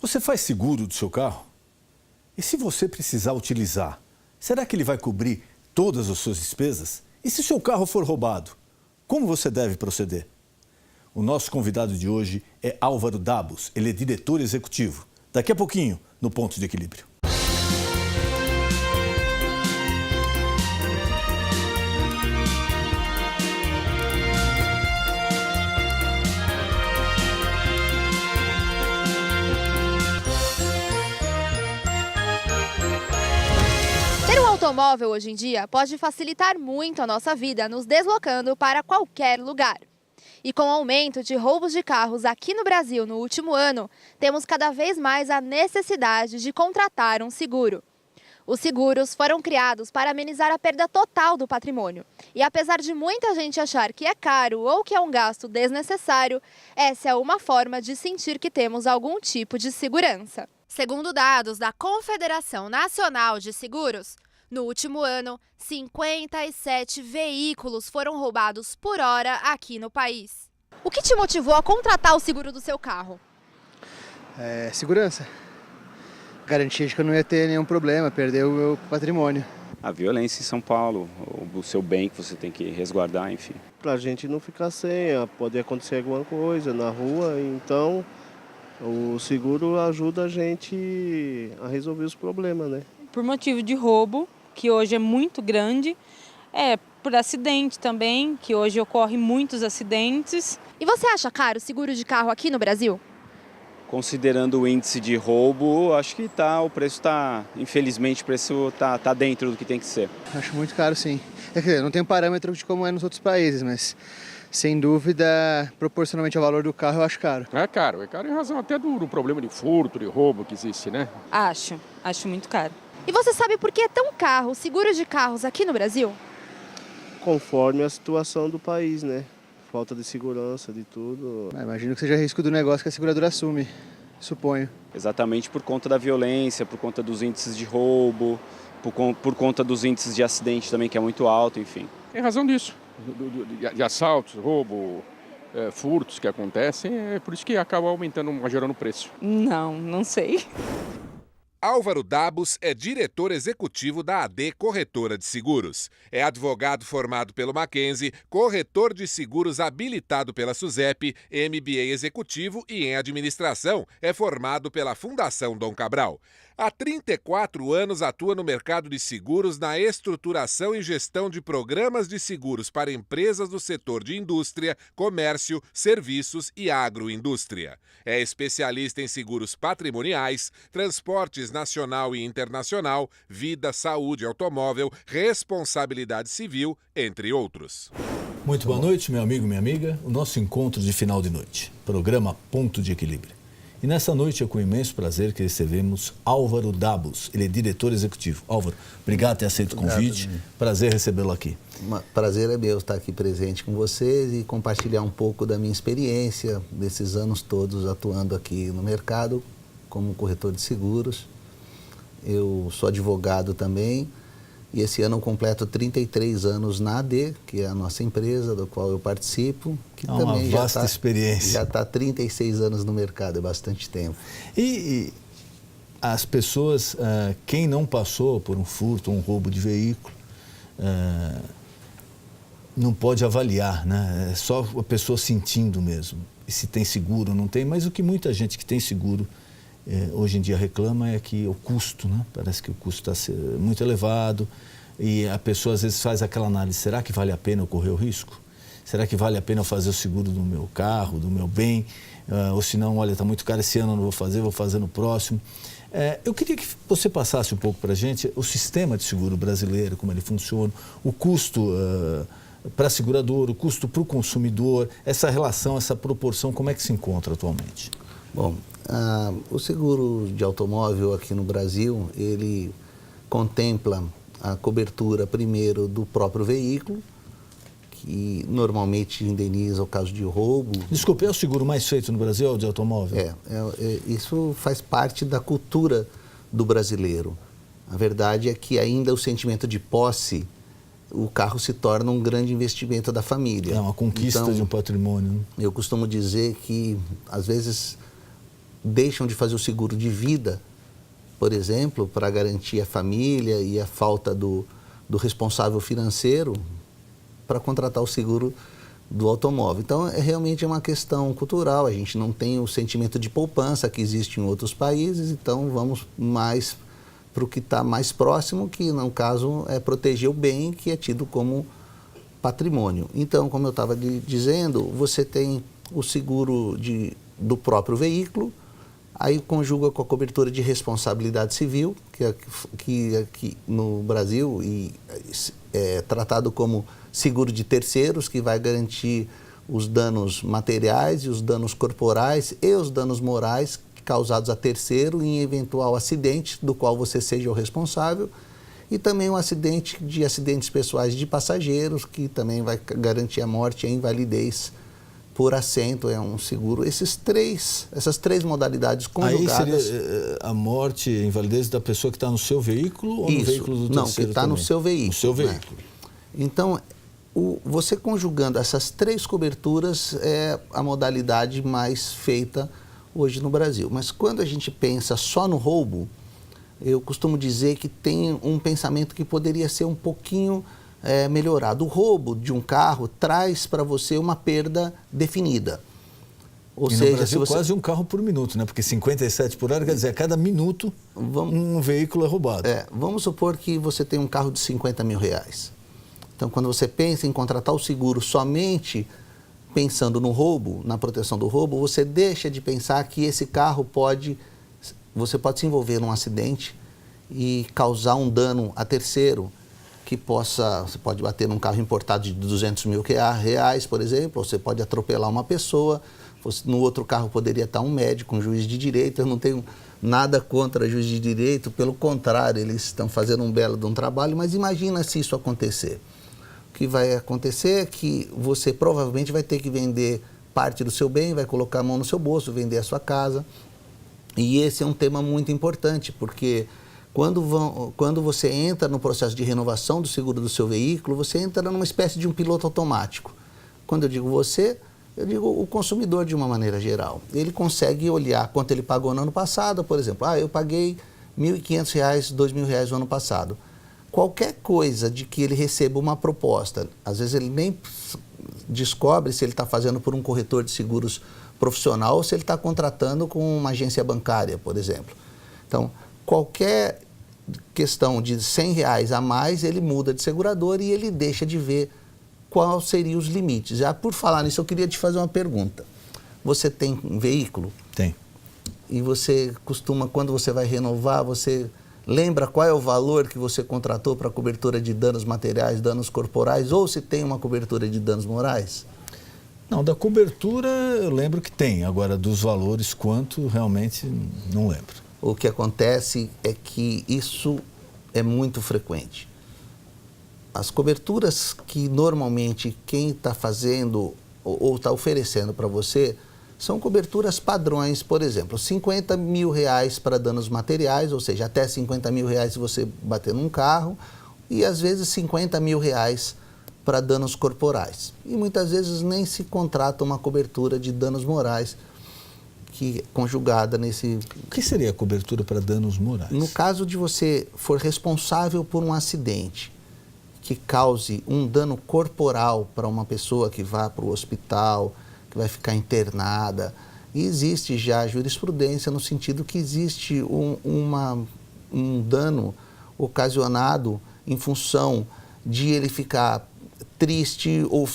Você faz seguro do seu carro? E se você precisar utilizar, será que ele vai cobrir todas as suas despesas? E se seu carro for roubado, como você deve proceder? O nosso convidado de hoje é Álvaro Dabos, ele é diretor executivo. Daqui a pouquinho, no Ponto de Equilíbrio. Automóvel hoje em dia pode facilitar muito a nossa vida nos deslocando para qualquer lugar. E com o aumento de roubos de carros aqui no Brasil no último ano, temos cada vez mais a necessidade de contratar um seguro. Os seguros foram criados para amenizar a perda total do patrimônio. E apesar de muita gente achar que é caro ou que é um gasto desnecessário, essa é uma forma de sentir que temos algum tipo de segurança. Segundo dados da Confederação Nacional de Seguros, no último ano, 57 veículos foram roubados por hora aqui no país. O que te motivou a contratar o seguro do seu carro? Segurança. Garantia de que eu não ia ter nenhum problema, perder o meu patrimônio. A violência em São Paulo, o seu bem que você tem que resguardar, enfim. Pra gente não ficar sem, pode acontecer alguma coisa na rua, então o seguro ajuda a gente a resolver os problemas, né? Por motivo de roubo, que hoje é muito grande, por acidente também, que hoje ocorre muitos acidentes. E você acha caro o seguro de carro aqui no Brasil? Considerando o índice de roubo, acho que infelizmente o preço tá dentro do que tem que ser. Acho muito caro, sim. Não tem parâmetro de como é nos outros países, mas sem dúvida, proporcionalmente ao valor do carro, eu acho caro. É caro em razão até do problema de furto, de roubo que existe, né? Acho muito caro. E você sabe por que é tão caro o seguro de carros aqui no Brasil? Conforme a situação do país, né? Falta de segurança, de tudo. Imagino que seja risco do negócio que a seguradora assume, suponho. Exatamente por conta da violência, por conta dos índices de roubo, por conta dos índices de acidente também, que é muito alto, enfim. Em razão disso, de assaltos, roubo, furtos que acontecem, é por isso que acaba gerando o preço. Não sei. Álvaro Dabos é diretor executivo da AD Corretora de Seguros. É advogado formado pelo Mackenzie, corretor de seguros habilitado pela SUSEP, MBA executivo e em administração. É formado pela Fundação Dom Cabral. Há 34 anos atua no mercado de seguros na estruturação e gestão de programas de seguros para empresas do setor de indústria, comércio, serviços e agroindústria. É especialista em seguros patrimoniais, transportes nacional e internacional, vida, saúde, automóvel, responsabilidade civil, entre outros. Muito boa noite, meu amigo, minha amiga. O nosso encontro de final de noite, programa Ponto de Equilíbrio. E nessa noite é com imenso prazer que recebemos Álvaro Dabos, ele é diretor executivo. Álvaro, obrigado por ter aceito o convite, prazer recebê-lo aqui. Prazer é meu estar aqui presente com vocês e compartilhar um pouco da minha experiência desses anos todos atuando aqui no mercado como corretor de seguros. Eu sou advogado também e esse ano eu completo 33 anos na AD, que é a nossa empresa, do qual eu participo. Que também uma vasta experiência. Já está há 36 anos no mercado, é bastante tempo. E as pessoas, quem não passou por um furto ou um roubo de veículo, não pode avaliar, né? É só a pessoa sentindo mesmo, e se tem seguro ou não tem, mas o que muita gente que tem seguro hoje em dia reclama é que o custo, né? Parece que o custo está muito elevado e a pessoa às vezes faz aquela análise, será que vale a pena eu correr o risco? Será que vale a pena eu fazer o seguro do meu carro, do meu bem? Ou se não, olha, está muito caro, esse ano eu não vou fazer no próximo. Eu queria que você passasse um pouco para a gente o sistema de seguro brasileiro, como ele funciona, o custo para a seguradora, o custo para o consumidor, essa relação, essa proporção, como é que se encontra atualmente? Bom, o seguro de automóvel aqui no Brasil, ele contempla a cobertura primeiro do próprio veículo, que normalmente indeniza o caso de roubo. Desculpe, é o seguro mais feito no Brasil, de automóvel? Isso faz parte da cultura do brasileiro. A verdade é que ainda o sentimento de posse, o carro se torna um grande investimento da família. É uma conquista de um patrimônio. Né? Eu costumo dizer que, às vezes, deixam de fazer o seguro de vida, por exemplo, para garantir a família e a falta do responsável financeiro para contratar o seguro do automóvel. Então, realmente é uma questão cultural, a gente não tem o sentimento de poupança que existe em outros países, então vamos mais para o que está mais próximo, que no caso é proteger o bem que é tido como patrimônio. Então, como eu estava dizendo, você tem o seguro do próprio veículo, aí conjuga com a cobertura de responsabilidade civil, que aqui no Brasil é tratado como seguro de terceiros, que vai garantir os danos materiais e os danos corporais e os danos morais causados a terceiro em eventual acidente do qual você seja o responsável, e também um acidentes pessoais de passageiros, que também vai garantir a morte e a invalidez por assento, é um seguro. Essas três modalidades conjugadas... Aí seria a morte e a invalidez da pessoa que está no seu veículo ou no veículo do terceiro? Não, que está no seu veículo. No seu veículo. Né? Então, você conjugando essas três coberturas é a modalidade mais feita hoje no Brasil. Mas quando a gente pensa só no roubo, eu costumo dizer que tem um pensamento que poderia ser um pouquinho melhorado. O roubo de um carro traz para você uma perda definida. Ou e seja, no Brasil, se você... quase um carro por minuto, né? Porque 57 por hora, quer dizer, a cada minuto um veículo é roubado. Vamos supor que você tem um carro de 50 mil reais. Então, quando você pensa em contratar o seguro somente pensando no roubo, na proteção do roubo, você deixa de pensar que esse carro você pode se envolver num acidente e causar um dano a terceiro, você pode bater num carro importado de 200 mil reais, por exemplo, ou você pode atropelar uma pessoa, no outro carro poderia estar um médico, um juiz de direito. Eu não tenho nada contra juiz de direito, pelo contrário, eles estão fazendo um belo de um trabalho, mas imagina se isso acontecer. O que vai acontecer é que você provavelmente vai ter que vender parte do seu bem, vai colocar a mão no seu bolso, vender a sua casa. E esse é um tema muito importante, porque quando você entra no processo de renovação do seguro do seu veículo, você entra numa espécie de um piloto automático. Quando eu digo você, eu digo o consumidor de uma maneira geral. Ele consegue olhar quanto ele pagou no ano passado, por exemplo. Eu paguei R$ 1.500, R$ 2.000 no ano passado. Qualquer coisa de que ele receba uma proposta, às vezes ele nem descobre se ele está fazendo por um corretor de seguros profissional ou se ele está contratando com uma agência bancária, por exemplo. Então, qualquer questão de R$ 100 a mais, ele muda de seguradora e ele deixa de ver quais seriam os limites. Já por falar nisso, eu queria te fazer uma pergunta. Você tem um veículo? Tem. E você costuma, quando você vai renovar, você lembra qual é o valor que você contratou para cobertura de danos materiais, danos corporais, ou se tem uma cobertura de danos morais? Não, da cobertura eu lembro que tem. Agora, dos valores, quanto, realmente não lembro. O que acontece é que isso é muito frequente. As coberturas que normalmente quem está fazendo ou está oferecendo para você são coberturas padrões, por exemplo, R$ 50 mil para danos materiais, ou seja, até R$ 50 mil se você bater num carro, e às vezes R$ 50 mil para danos corporais. E muitas vezes nem se contrata uma cobertura de danos morais que conjugada nesse... O que seria a cobertura para danos morais? No caso de você for responsável por um acidente que cause um dano corporal para uma pessoa que vá para o hospital, que vai ficar internada, e existe já jurisprudência no sentido que existe um dano ocasionado em função de ele ficar triste ou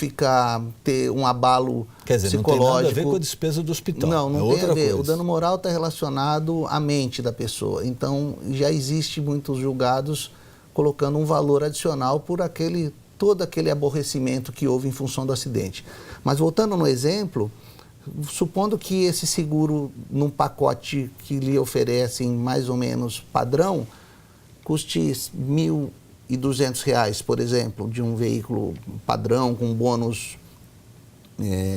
ter um abalo psicológico. Quer dizer, não tem nada a ver com a despesa do hospital. Não tem a ver. O dano moral está relacionado à mente da pessoa. Então, já existe muitos julgados colocando um valor adicional por todo aquele aborrecimento que houve em função do acidente. Mas voltando no exemplo, supondo que esse seguro, num pacote que lhe oferecem mais ou menos padrão, custe R$ 1.200, por exemplo, de um veículo padrão com bônus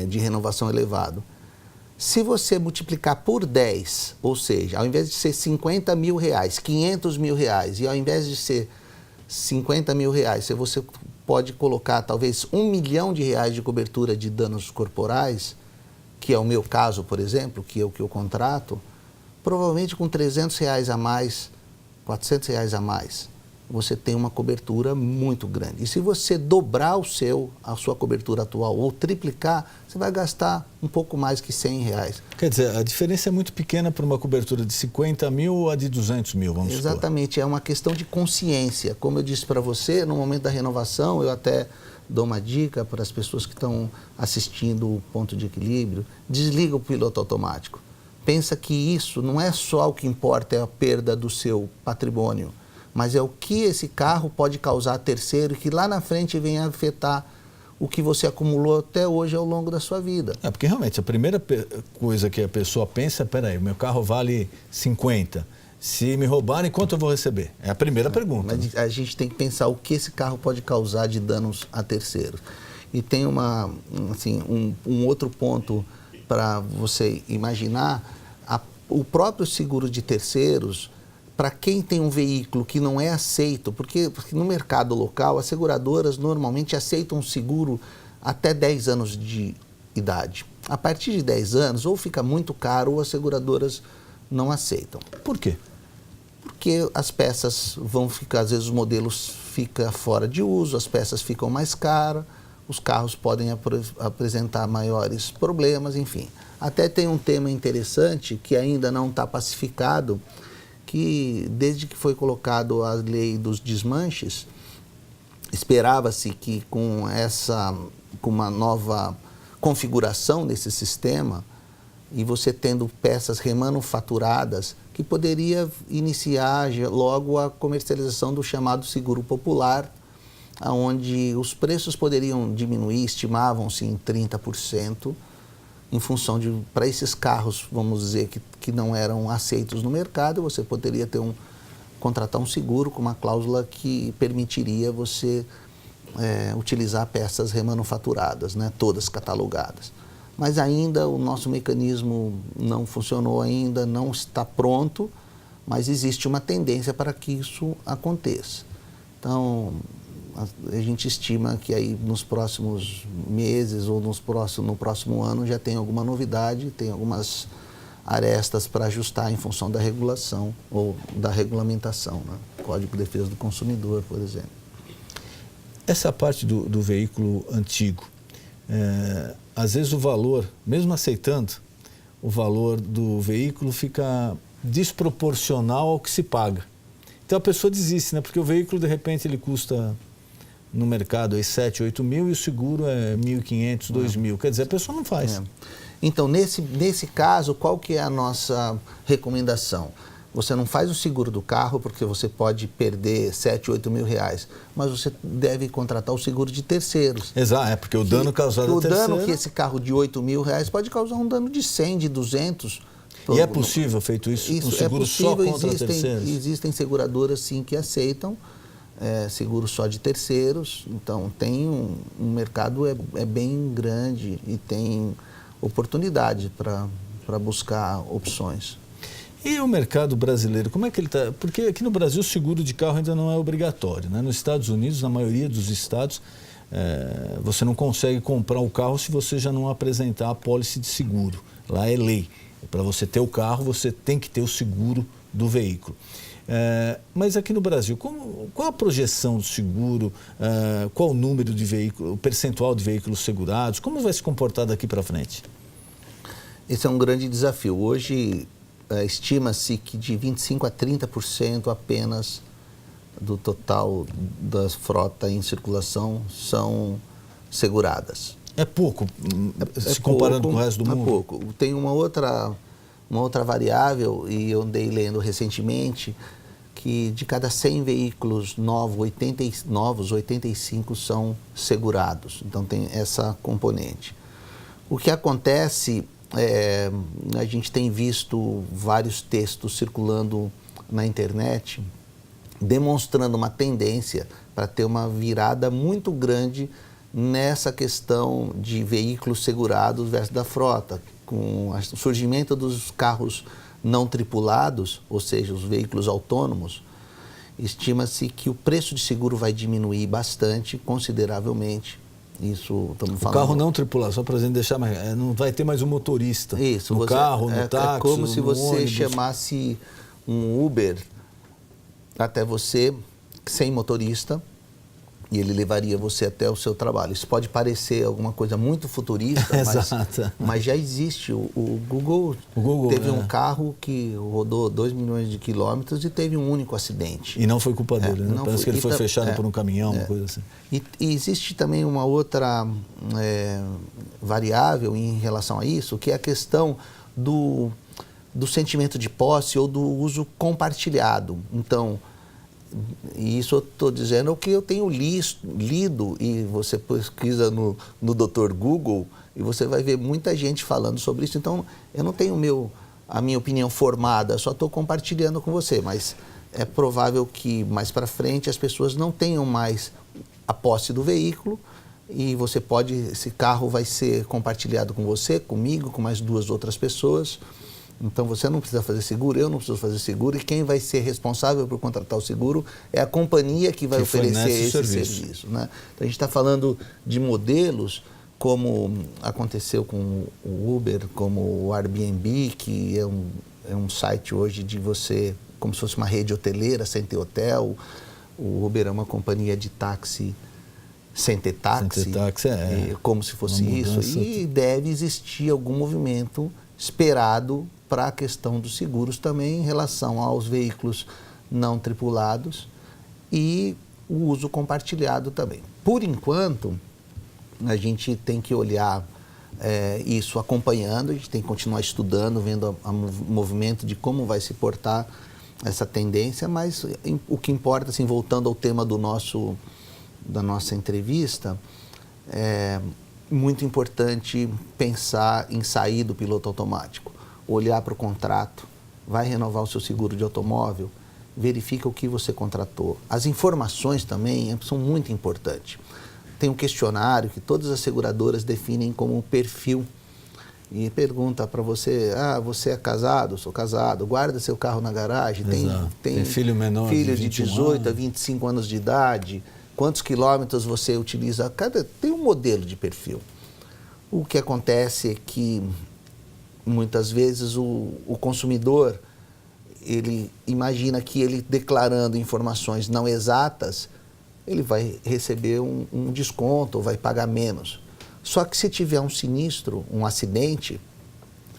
de renovação elevado. Se você multiplicar por 10, ou seja, ao invés de ser R$ 50 mil, R$ 500 mil, e ao invés de ser R$ 50 mil, você pode colocar talvez R$ 1 milhão de cobertura de danos corporais, que é o meu caso, por exemplo, que é o que eu contrato, provavelmente com R$300 a mais, R$400 a mais, você tem uma cobertura muito grande. E se você dobrar a sua cobertura atual ou triplicar, você vai gastar um pouco mais que R$100. Quer dizer, a diferença é muito pequena para uma cobertura de 50 mil ou a de 200 mil, vamos supor. Exatamente, é uma questão de consciência. Como eu disse para você, no momento da renovação, eu até dou uma dica para as pessoas que estão assistindo o Ponto de Equilíbrio: desliga o piloto automático. Pensa que isso não é só o que importa, é a perda do seu patrimônio, mas é o que esse carro pode causar a terceiro e que lá na frente venha afetar o que você acumulou até hoje ao longo da sua vida. Porque realmente a primeira coisa que a pessoa pensa é: peraí, meu carro vale 50, se me roubarem, quanto eu vou receber? É a primeira pergunta. Mas a gente tem que pensar o que esse carro pode causar de danos a terceiros. E tem um outro ponto para você imaginar: o próprio seguro de terceiros, para quem tem um veículo que não é aceito, porque no mercado local as seguradoras normalmente aceitam um seguro até 10 anos de idade. A partir de 10 anos, ou fica muito caro ou as seguradoras não aceitam. Por quê? Porque as peças vão ficar, às vezes os modelos ficam fora de uso, as peças ficam mais caras, os carros podem apresentar maiores problemas, enfim. Até tem um tema interessante que ainda não está pacificado, que desde que foi colocado a lei dos desmanches, esperava-se que com uma nova configuração desse sistema, e você tendo peças remanufaturadas, que poderia iniciar logo a comercialização do chamado seguro popular, onde os preços poderiam diminuir, estimavam-se em 30%, em função de, para esses carros, vamos dizer, que não eram aceitos no mercado, você poderia contratar um seguro com uma cláusula que permitiria você utilizar peças remanufaturadas, né, todas catalogadas. Mas ainda o nosso mecanismo não funcionou ainda, não está pronto, mas existe uma tendência para que isso aconteça. Então, a gente estima que aí nos próximos meses ou no próximo ano já tem alguma novidade, tem algumas arestas para ajustar em função da regulação ou da regulamentação, né? Código de Defesa do Consumidor, por exemplo. Essa parte do veículo antigo, às vezes o valor, mesmo aceitando, o valor do veículo fica desproporcional ao que se paga. Então a pessoa desiste, né? Porque o veículo, de repente, ele custa no mercado aí 7, 8 mil e o seguro é 1.500, 2.000. Quer dizer, a pessoa não faz. Então, nesse caso, qual que é a nossa recomendação? Você não faz o seguro do carro porque você pode perder 7, 8 mil reais, mas você deve contratar o seguro de terceiros. Exato, porque o dano causado a terceiro... O dano que esse carro de 8 mil reais pode causar um dano de 100, de 200. E é possível feito isso? Um seguro só contra terceiros? Existem seguradoras, sim, que aceitam seguro só de terceiros. Então, tem um mercado bem grande e tem oportunidade para buscar opções. E o mercado brasileiro, como é que ele está? Porque aqui no Brasil o seguro de carro ainda não é obrigatório, né? Nos Estados Unidos, na maioria dos estados, você não consegue comprar o carro se você já não apresentar a pólice de seguro. Lá é lei. Para você ter o carro, você tem que ter o seguro do veículo. Mas aqui no Brasil, qual a projeção do seguro? Qual o número de veículos, o percentual de veículos segurados? Como vai se comportar daqui para frente? Esse é um grande desafio. Hoje, estima-se que de 25% a 30% apenas do total da frota em circulação são seguradas. É pouco, se comparando com o resto do mundo? É pouco. Tem uma outra variável, e eu andei lendo recentemente, que de cada 100 veículos novos, 85 são segurados. Então tem essa componente. O que acontece, a gente tem visto vários textos circulando na internet, demonstrando uma tendência para ter uma virada muito grande nessa questão de veículos segurados versus da frota. Com o surgimento dos carros não tripulados, ou seja, os veículos autônomos, estima-se que o preço de seguro vai diminuir bastante, consideravelmente, Isso, estamos O falando... carro não tripulado, só para a gente deixar mais... não vai ter mais um motorista Isso, no carro, no táxi, é como se você ônibus. chamasse um Uber até você, sem motorista, e ele levaria você até o seu trabalho. Isso pode parecer alguma coisa muito futurista, mas já existe. O Google teve um carro que rodou 2 milhões de quilômetros e teve um único acidente. E não foi culpa dele, né? Parece que ele foi fechado por um caminhão, uma coisa assim. E existe também uma outra variável em relação a isso, que é a questão do sentimento de posse ou do uso compartilhado. Então, e isso eu estou dizendo o que eu tenho lido, e você pesquisa no Dr. Google e você vai ver muita gente falando sobre isso. Então, eu não tenho a minha opinião formada, só estou compartilhando com você, mas é provável que mais para frente as pessoas não tenham mais a posse do veículo e esse carro vai ser compartilhado com você, comigo, com mais 2 outras pessoas. Então, você não precisa fazer seguro, eu não preciso fazer seguro, e quem vai ser responsável por contratar o seguro é a companhia que vai oferecer esse serviço. Né? Então, a gente está falando de modelos como aconteceu com o Uber, como o Airbnb, que é um site hoje de você, como se fosse uma rede hoteleira, sem ter hotel. O Uber é uma companhia de táxi sem ter táxi, como se fosse isso. E deve existir algum movimento esperado para a questão dos seguros também em relação aos veículos não tripulados e o uso compartilhado também. Por enquanto, a gente tem que olhar isso acompanhando, a gente tem que continuar estudando, vendo o movimento de como vai se portar essa tendência, mas o que importa, assim, voltando ao tema da nossa entrevista, é muito importante pensar em sair do piloto automático, olhar para o contrato, vai renovar o seu seguro de automóvel, verifica o que você contratou. As informações também são muito importantes. Tem um questionário que todas as seguradoras definem como perfil e pergunta para você, você é casado? Sou casado. Guarda seu carro na garagem? Tem filho menor, filho de 18 a 25 anos de idade? Quantos quilômetros você utiliza? Tem um modelo de perfil. O que acontece é que muitas vezes o consumidor, ele imagina que ele declarando informações não exatas, ele vai receber um desconto ou vai pagar menos. Só que se tiver um sinistro, um acidente,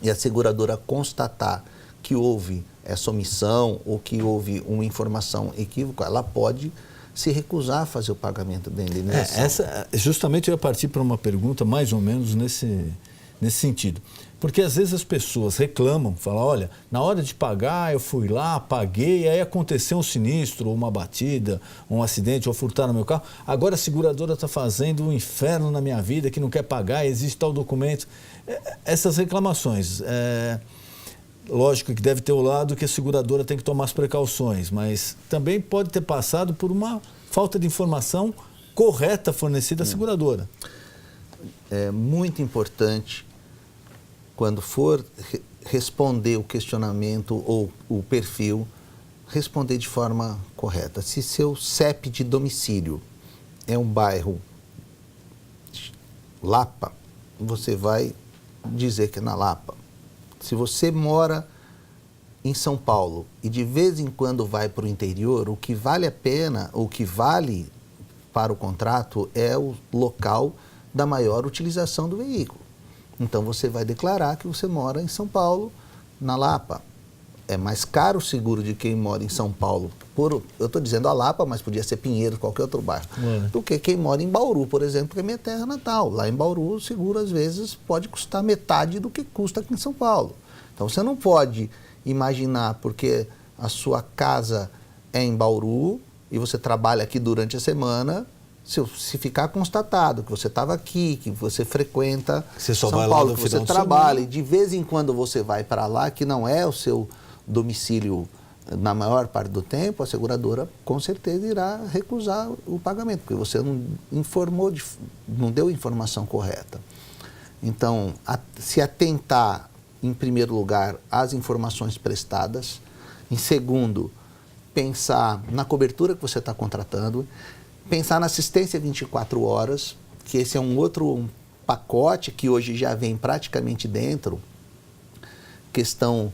e a seguradora constatar que houve essa omissão ou que houve uma informação equívoca, ela pode se recusar a fazer o pagamento da indenização. Justamente eu ia partir para uma pergunta mais ou menos nesse sentido. Porque às vezes as pessoas reclamam, falam, olha, na hora de pagar eu fui lá, paguei, aí aconteceu um sinistro, ou uma batida, um acidente, ou furtaram meu carro, agora a seguradora está fazendo um inferno na minha vida, que não quer pagar, existe tal documento. Essas reclamações, lógico que deve ter o lado que a seguradora tem que tomar as precauções, mas também pode ter passado por uma falta de informação correta fornecida à seguradora. É muito importante, quando for responder o questionamento ou o perfil, responder de forma correta. Se seu CEP de domicílio é um bairro Lapa, você vai dizer que é na Lapa. Se você mora em São Paulo e de vez em quando vai para o interior, o que vale a pena, o que vale para o contrato é o local da maior utilização do veículo. Então você vai declarar que você mora em São Paulo, na Lapa. É mais caro o seguro de quem mora em São Paulo, eu estou dizendo a Lapa, mas podia ser Pinheiros, qualquer outro bairro, do que quem mora em Bauru, por exemplo, que é minha terra natal. Lá em Bauru o seguro às vezes pode custar metade do que custa aqui em São Paulo. Então você não pode imaginar, porque a sua casa é em Bauru e você trabalha aqui durante a semana, se ficar constatado que você estava aqui, que você frequenta São Paulo, que você trabalha e de vez em quando você vai para lá, que não é o seu domicílio na maior parte do tempo, a seguradora com certeza irá recusar o pagamento, porque você não informou, não deu a informação correta. Então, se atentar, em primeiro lugar, às informações prestadas. Em segundo, pensar na cobertura que você está contratando. Pensar na assistência 24 horas. que esse é um outro pacote que hoje já vem praticamente dentro, questão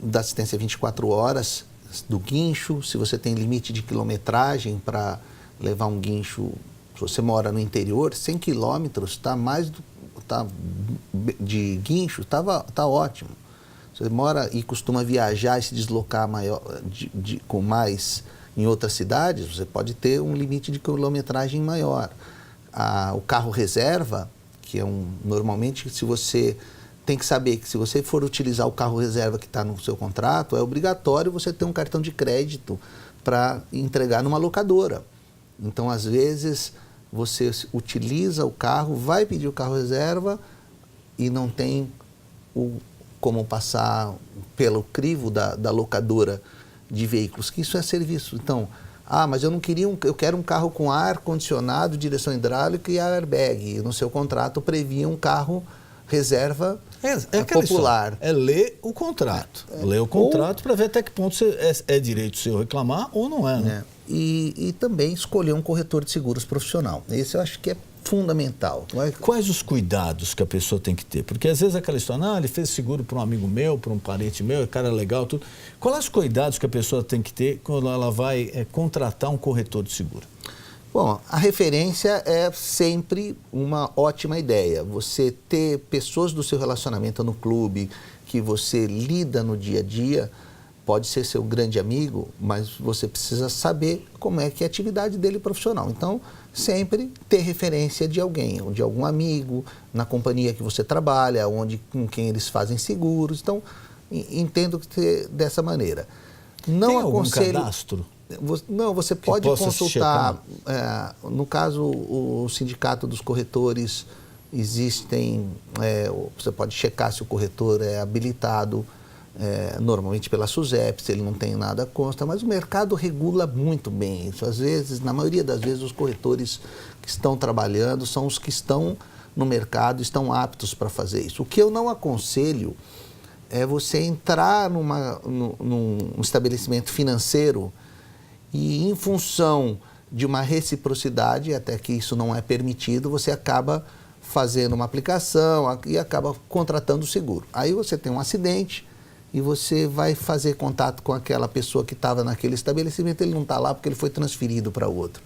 da assistência 24 horas, do guincho, se você tem limite de quilometragem para levar um guincho, se você mora no interior, 100 quilômetros de guincho, tá ótimo. Você mora e costuma viajar e se deslocar com mais em outras cidades, você pode ter um limite de quilometragem maior. O carro reserva, que é normalmente, se você tem que saber que se você for utilizar o carro reserva que está no seu contrato, é obrigatório você ter um cartão de crédito para entregar numa locadora. Então, às vezes, você utiliza o carro, vai pedir o carro reserva e não tem como passar pelo crivo da locadora de veículos, que isso é serviço. Então, mas eu quero um carro com ar-condicionado, direção hidráulica e airbag. No seu contrato previa um carro reserva popular. É ler o contrato. Ler o contrato para ver até que ponto é direito seu reclamar ou não é, né? E também escolher um corretor de seguros profissional. Esse eu acho que é fundamental. Quais os cuidados que a pessoa tem que ter? Porque às vezes aquela história, ele fez seguro para um amigo meu, para um parente meu, cara legal, tudo. Quais os cuidados que a pessoa tem que ter quando ela vai contratar um corretor de seguro? Bom, a referência é sempre uma ótima ideia. Você ter pessoas do seu relacionamento no clube, que você lida no dia a dia, pode ser seu grande amigo, mas você precisa saber como é que é a atividade dele profissional. Então, sempre ter referência de alguém, de algum amigo, na companhia que você trabalha, com quem eles fazem seguros. Então, entendo que dessa maneira. Não tem aconselho... algum cadastro? Não, você pode consultar. No caso, o Sindicato dos Corretores, você pode checar se o corretor é habilitado, normalmente pela SUSEP, se ele não tem nada consta, mas o mercado regula muito bem isso. Às vezes, na maioria das vezes, os corretores que estão trabalhando são os que estão no mercado, estão aptos para fazer isso. O que eu não aconselho é você entrar num estabelecimento financeiro e, em função de uma reciprocidade, até que isso não é permitido, você acaba fazendo uma aplicação e acaba contratando o seguro. Aí você tem um acidente e você vai fazer contato com aquela pessoa que estava naquele estabelecimento, ele não está lá porque ele foi transferido para outro.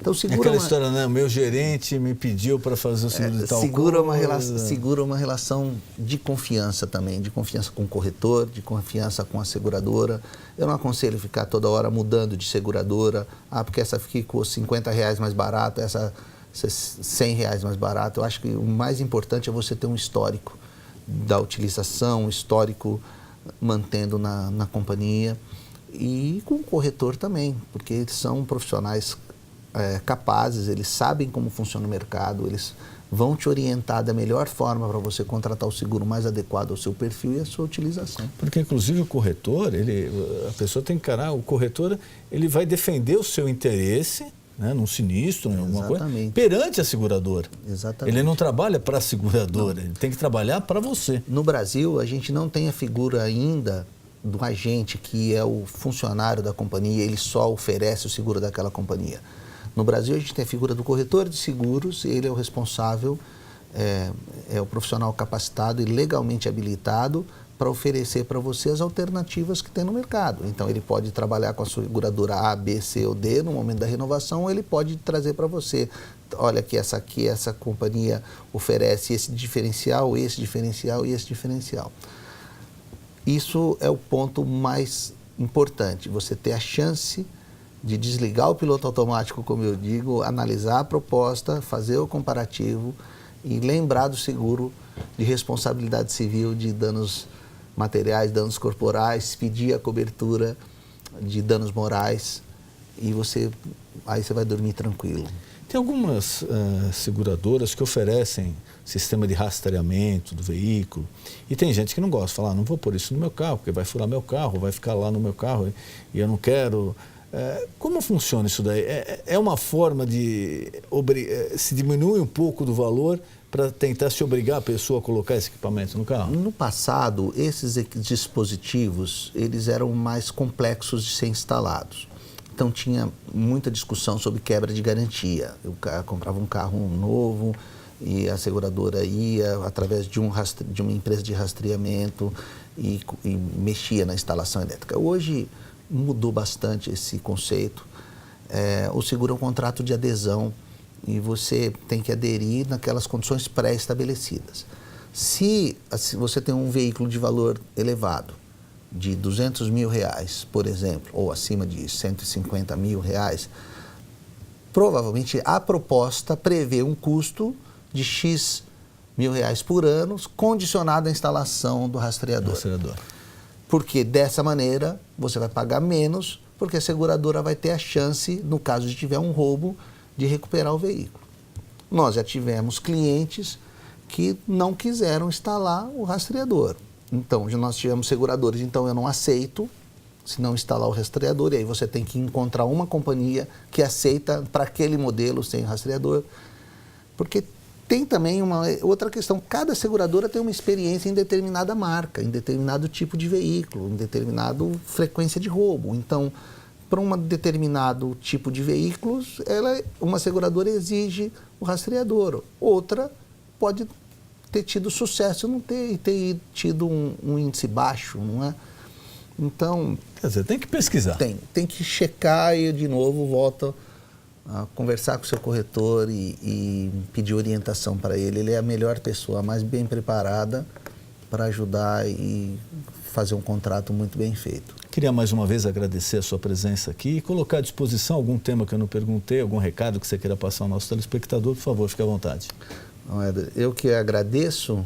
Então, seguro aquela história, né? O meu gerente me pediu para fazer o seguro de tal coisa. Seguro é uma relação de confiança também, de confiança com o corretor, de confiança com a seguradora. Eu não aconselho ficar toda hora mudando de seguradora, porque essa ficou R$50 mais barato, essa R$100 mais barato. Eu acho que o mais importante é você ter um histórico da utilização, um histórico mantendo na companhia, e com o corretor também, porque eles são profissionais capazes, eles sabem como funciona o mercado, eles vão te orientar da melhor forma para você contratar o seguro mais adequado ao seu perfil e à sua utilização. Porque, inclusive, o corretor, a pessoa tem que encarar, o corretor, ele vai defender o seu interesse, né, num sinistro, em alguma coisa, perante a seguradora. Exatamente. Ele não trabalha para a seguradora, ele tem que trabalhar para você. No Brasil, a gente não tem a figura ainda do agente, que é o funcionário da companhia, ele só oferece o seguro daquela companhia. No Brasil, a gente tem a figura do corretor de seguros, ele é o responsável, é o profissional capacitado e legalmente habilitado para oferecer para você as alternativas que tem no mercado. Então, ele pode trabalhar com a seguradora A, B, C ou D no momento da renovação, ou ele pode trazer para você, olha que essa companhia oferece esse diferencial e esse diferencial. Isso é o ponto mais importante, você ter a chance de desligar o piloto automático, como eu digo, analisar a proposta, fazer o comparativo e lembrar do seguro de responsabilidade civil de danos materiais, danos corporais, pedir a cobertura de danos morais e aí você vai dormir tranquilo. Tem algumas seguradoras que oferecem sistema de rastreamento do veículo e tem gente que não gosta, fala, não vou pôr isso no meu carro, porque vai furar meu carro, vai ficar lá no meu carro e eu não quero... Como funciona isso daí? É uma forma de se diminui um pouco do valor para tentar se obrigar a pessoa a colocar esse equipamento no carro? No passado, esses dispositivos eles eram mais complexos de ser instalados. Então tinha muita discussão sobre quebra de garantia. Eu comprava um carro novo e a seguradora ia através de uma empresa de rastreamento e mexia na instalação elétrica. Hoje mudou bastante esse conceito. O seguro é um contrato de adesão e você tem que aderir naquelas condições pré-estabelecidas. Se você tem um veículo de valor elevado, de R$200 mil, por exemplo, ou acima de R$150 mil, provavelmente a proposta prevê um custo de X mil reais por ano, condicionado à instalação do rastreador. Porque dessa maneira você vai pagar menos, porque a seguradora vai ter a chance, no caso de tiver um roubo, de recuperar o veículo. Nós já tivemos clientes que não quiseram instalar o rastreador. Então, nós tivemos seguradores, então eu não aceito se não instalar o rastreador, e aí você tem que encontrar uma companhia que aceita para aquele modelo sem rastreador. Porque tem também uma outra questão, cada seguradora tem uma experiência em determinada marca, em determinado tipo de veículo, em determinada frequência de roubo. Então, para um determinado tipo de veículos, uma seguradora exige o rastreador, outra pode ter tido sucesso, não ter tido um índice baixo, não é? Então... Quer dizer, tem que pesquisar. Tem que checar e, de novo, volta a conversar com o seu corretor e pedir orientação para ele. Ele é a melhor pessoa, a mais bem preparada para ajudar e fazer um contrato muito bem feito. Queria mais uma vez agradecer a sua presença aqui e colocar à disposição algum tema que eu não perguntei, algum recado que você queira passar ao nosso telespectador, por favor, fique à vontade. Eu que agradeço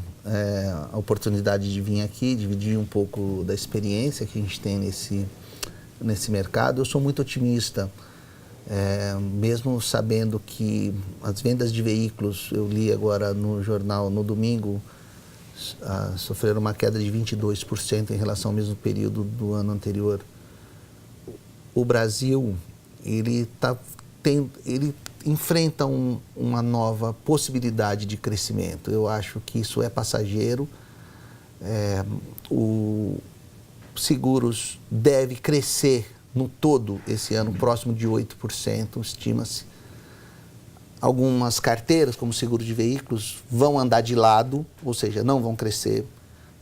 a oportunidade de vir aqui, dividir um pouco da experiência que a gente tem nesse mercado. Eu sou muito otimista, mesmo sabendo que as vendas de veículos, eu li agora no jornal no domingo, sofreram uma queda de 22% em relação ao mesmo período do ano anterior. O Brasil, ele enfrenta uma nova possibilidade de crescimento. Eu acho que isso é passageiro. O seguros deve crescer no todo esse ano, próximo de 8%, estima-se. Algumas carteiras, como seguro de veículos, vão andar de lado, ou seja, não vão crescer.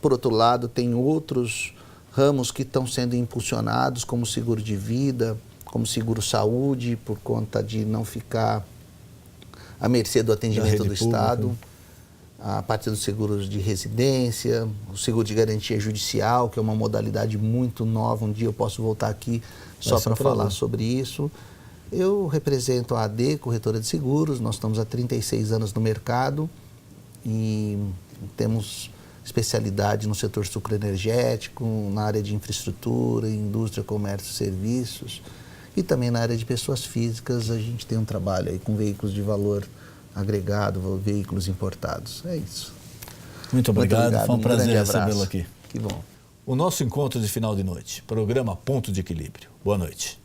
Por outro lado, tem outros ramos que estão sendo impulsionados, como seguro de vida, como seguro-saúde, por conta de não ficar à mercê do atendimento do Estado. A parte dos seguros de residência, o seguro de garantia judicial, que é uma modalidade muito nova. Um dia eu posso voltar aqui só para falar sobre isso. Eu represento a AD, Corretora de Seguros. Nós estamos há 36 anos no mercado e temos especialidade no setor sucroenergético, na área de infraestrutura, indústria, comércio e serviços. E também na área de pessoas físicas, a gente tem um trabalho aí com veículos de valor agregado, veículos importados. É isso. Muito obrigado. Foi um prazer recebê-lo aqui. Que bom. O nosso encontro de final de noite, programa Ponto de Equilíbrio. Boa noite.